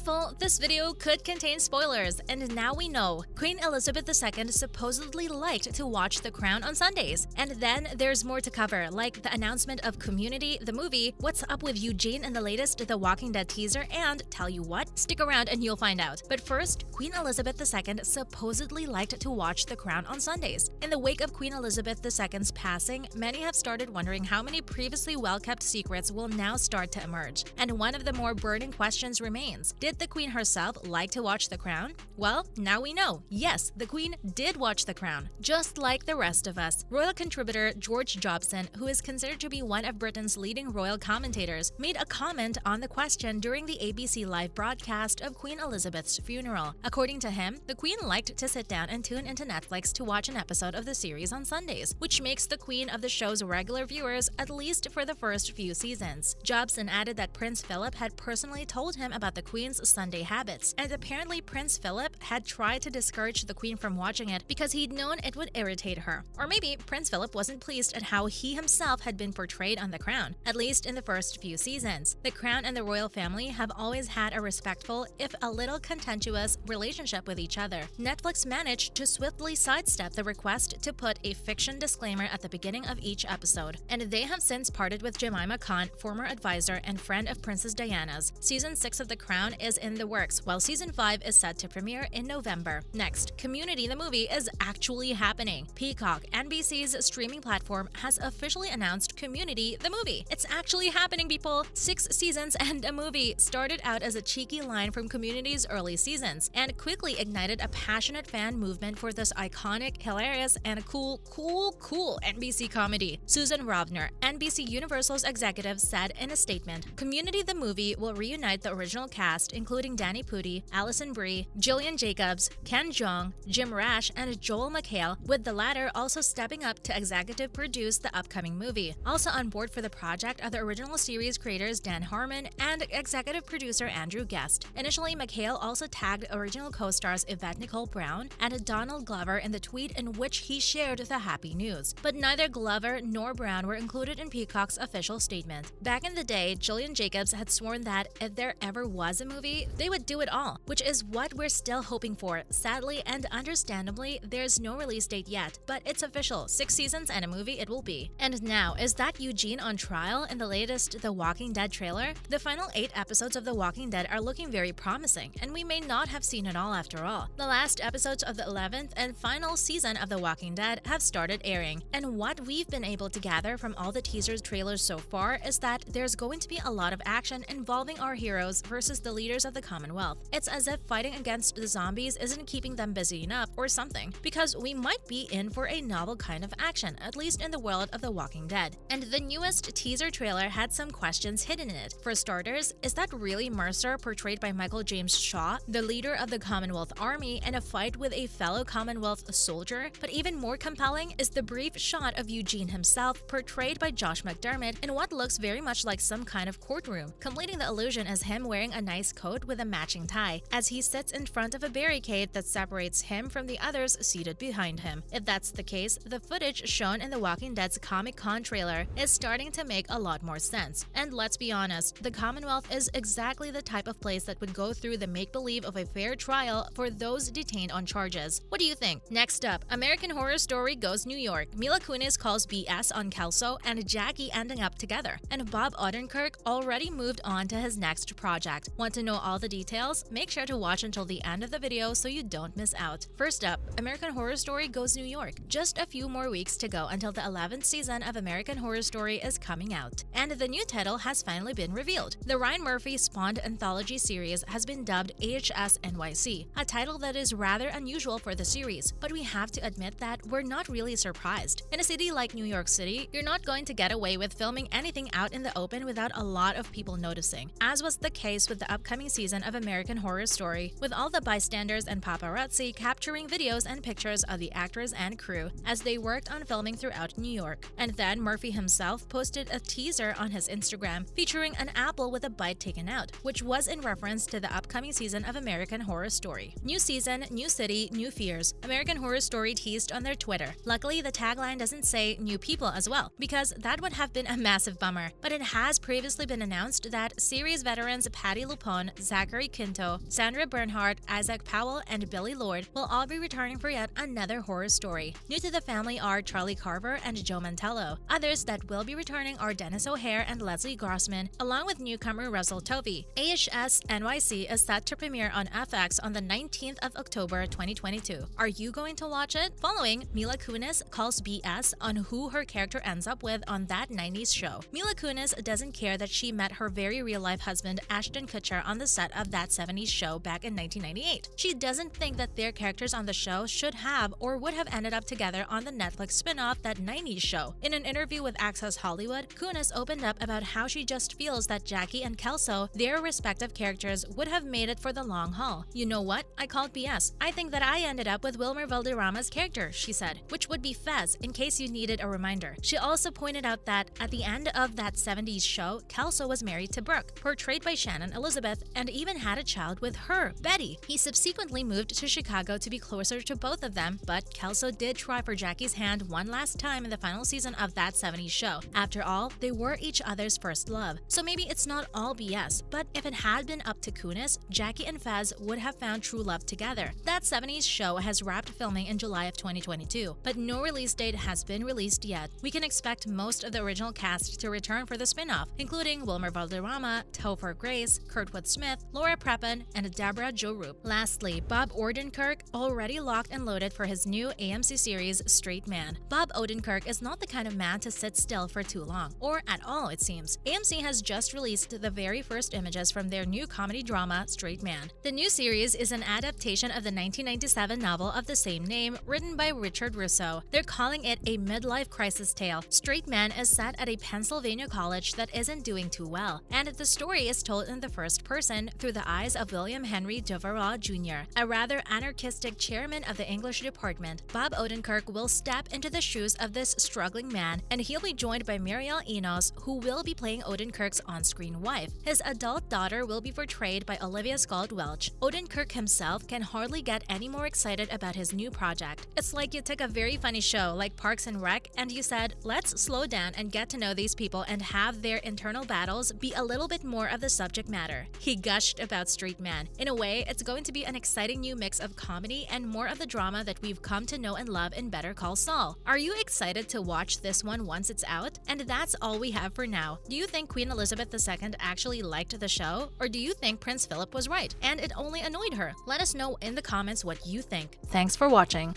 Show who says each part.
Speaker 1: careful, this video could contain spoilers, and now we know Queen Elizabeth II supposedly liked to watch The Crown on Sundays. And then there's more to cover, like the announcement of Community, the movie, what's up with Eugene in the latest The Walking Dead teaser, and tell you what, stick around and you'll find out. But first, Queen Elizabeth II supposedly liked to watch The Crown on Sundays. In the wake of Queen Elizabeth II's passing, many have started wondering how many previously well-kept secrets will now start to emerge. And one of the more burning questions remains: did the Queen herself like to watch The Crown? Well, now we know. Yes, the Queen did watch The Crown, just like the rest of us. Royal contributor George Jobson, who is considered to be one of Britain's leading royal commentators, made a comment on the question during the ABC live broadcast of Queen Elizabeth's funeral. According to him, the Queen liked to sit down and tune into Netflix to watch an episode of the series on Sundays, which makes the Queen of the show's regular viewers, at least for the first few seasons. Jobson added that Prince Philip had personally told him about the Queen's Sunday habits, and apparently Prince Philip had tried to discourage the Queen from watching it because he'd known it would irritate her. Or maybe Prince Philip wasn't pleased at how he himself had been portrayed on The Crown, at least in the first few seasons. The Crown and the royal family have always had a respectful, if a little contentious, relationship with each other. Netflix managed to swiftly sidestep the request to put a fiction disclaimer at the beginning of each episode, and they have since parted with Jemima Khan, former advisor and friend of Princess Diana's. Season 6 of The Crown is in the works, while Season 5 is set to premiere in November. Next, Community the movie is actually happening. Peacock, NBC's streaming platform, has officially announced Community the movie. It's actually happening, people! 6 seasons and a movie started out as a cheeky line from Community's early seasons, and quickly ignited a passionate fan movement for this iconic, hilarious, and cool NBC comedy. Susan Rovner, NBC Universal's executive, said in a statement, "Community the movie will reunite the original cast, including Danny Pudi, Alison Brie, Gillian Jacobs, Ken Jeong, Jim Rash, and Joel McHale, with the latter also stepping up to executive produce the upcoming movie. Also on board for the project are the original series creators Dan Harmon and executive producer Andrew Guest." Initially, McHale also tagged original co-stars Yvette Nicole Brown and Donald Glover in the tweet in which he shared the happy news. But neither Glover nor Brown were included in Peacock's official statement. Back in the day, Gillian Jacobs had sworn that if there ever was a movie, they would do it all, which is what we're still hoping for. Sadly and understandably, there's no release date yet, but it's official. 6 seasons and a movie it will be. And now, is that Eugene on trial in the latest The Walking Dead trailer? The final 8 episodes of The Walking Dead are looking very promising, and we may not have seen it all after all. The last episodes of the 11th and final season of The Walking Dead have started airing, and what we've been able to gather from all the teasers trailers so far is that there's going to be a lot of action involving our heroes versus the leaders of the Commonwealth. It's as if fighting against the zombies isn't keeping them busy enough or something, because we might be in for a novel kind of action, at least in the world of The Walking Dead. And the newest teaser trailer had some questions hidden in it. For starters, is that really Mercer, portrayed by Michael James Shaw, the leader of the Commonwealth Army, in a fight with a fellow Commonwealth soldier? But even more compelling is the brief shot of Eugene himself, portrayed by Josh McDermott, in what looks very much like some kind of courtroom. Completing the illusion is him wearing a nice coat with a matching tie, as he sits in front of a barricade that separates him from the others seated behind him. If that's the case, the footage shown in The Walking Dead's Comic-Con trailer is starting to make a lot more sense. And let's be honest, the Commonwealth is exactly the type of place that would go through the make-believe of a fair trial for those detained on charges. What do you think? Next up, American Horror Story goes New York. Mila Kunis calls BS on Kelso and Jackie ending up together. And Bob Odenkirk already moved on to his next project. Want to know all the details? Make sure to watch until the end of the video so you don't miss out. First up, American Horror Story goes New York. Just a few more weeks to go until the 11th season of American Horror Story is coming out. And the new title has finally been revealed. The Ryan Murphy-spawned anthology series has been dubbed AHS NYC, a title that is rather unusual for the series, but we have to admit that we're not really surprised. In a city like New York City, you're not going to get away with filming anything out in the open without a lot of people noticing, as was the case with the upcoming season of American Horror Story, with all the bystanders and paparazzi capturing videos and pictures of the actors and crew as they worked on filming throughout New York. And then Murphy himself posted a teaser on his Instagram featuring an apple with a bite taken out, which was in reference to the upcoming season of American Horror Story. New season, new city, new fears. American Horror Story teased on their Twitter. Luckily, the tagline doesn't say new people as well, because that would have been a massive bummer. But it has previously been announced that series veterans Patti LuPone, Zachary Quinto, Sandra Bernhardt, Isaac Powell, and Billy Lord will all be returning for yet another horror story. New to the family are Charlie Carver and Joe Mantello. Others that will be returning are Dennis O'Hare and Leslie Grossman, along with newcomer Russell Tovey. AHS NYC is set to premiere on FX on the 19th of October 2022. Are you going to watch it? Following, Mila Kunis calls BS on who her character ends up with on that 90s show. Mila Kunis doesn't care that she met her very real-life husband Ashton Kutcher on the set of that 70s show back in 1998. She doesn't think that their characters on the show should have or would have ended up together on the Netflix spin-off That 90s Show. In an interview with Access Hollywood, Kunis opened up about how she just feels that Jackie and Kelso, their respective characters, would have made it for the long haul. You know what? I called BS. I think that I ended up with Wilmer Valderrama's character, she said, which would be Fez, in case you needed a reminder. She also pointed out that at the end of that 70s show, Kelso was married to Brooke, portrayed by Shannon Elizabeth, and even had a child with her, Betty. He subsequently moved to Chicago to be closer to both of them, but Kelso did try for Jackie's hand one last time in the final season of that 70s show. After all, they were each other's first love. So maybe it's not all BS, but if it had been up to Kunis, Jackie and Fez would have found true love together. That 70s show has wrapped filming in July of 2022, but no release date has been released yet. We can expect most of the original cast to return for the spin-off, including Wilmer Valderrama, Topher Grace, Kurtwood Smith, Laura Prepon, and Deborah Jo Rupp. Lastly, Bob Odenkirk already locked and loaded for his new AMC series Straight Man. Bob Odenkirk is not the kind of man to sit still for too long, or at all it seems. AMC has just released the very first images from their new comedy drama Straight Man. The new series is an adaptation of the 1997 novel of the same name, written by Richard Russo. They're calling it a midlife crisis tale. Straight Man is set at a Pennsylvania college that isn't doing too well, and the story is told in the first person through the eyes of William Henry Devereux Jr., a rather anarchistic chairman of the English department. Bob Odenkirk will step into the shoes of this struggling man, and he'll be joined by Muriel Enos, who will be playing Odenkirk's on-screen wife. His adult daughter will be portrayed by Olivia Scott-Welch. Odenkirk himself can hardly get any more excited about his new project. It's like you took a very funny show like Parks and Rec and you said, let's slow down and get to know these people and have their internal battles be a little bit more of the subject matter. He gushed about Straight Man. In a way, it's going to be an exciting new mix of comedy and more of the drama that we've come to know and love in Better Call Saul. Are you excited to watch this one once it's out? And that's all we have for now. Do you think Queen Elizabeth II actually liked the show? Or do you think Prince Philip was right and it only annoyed her? Let us know in the comments what you think. Thanks for watching.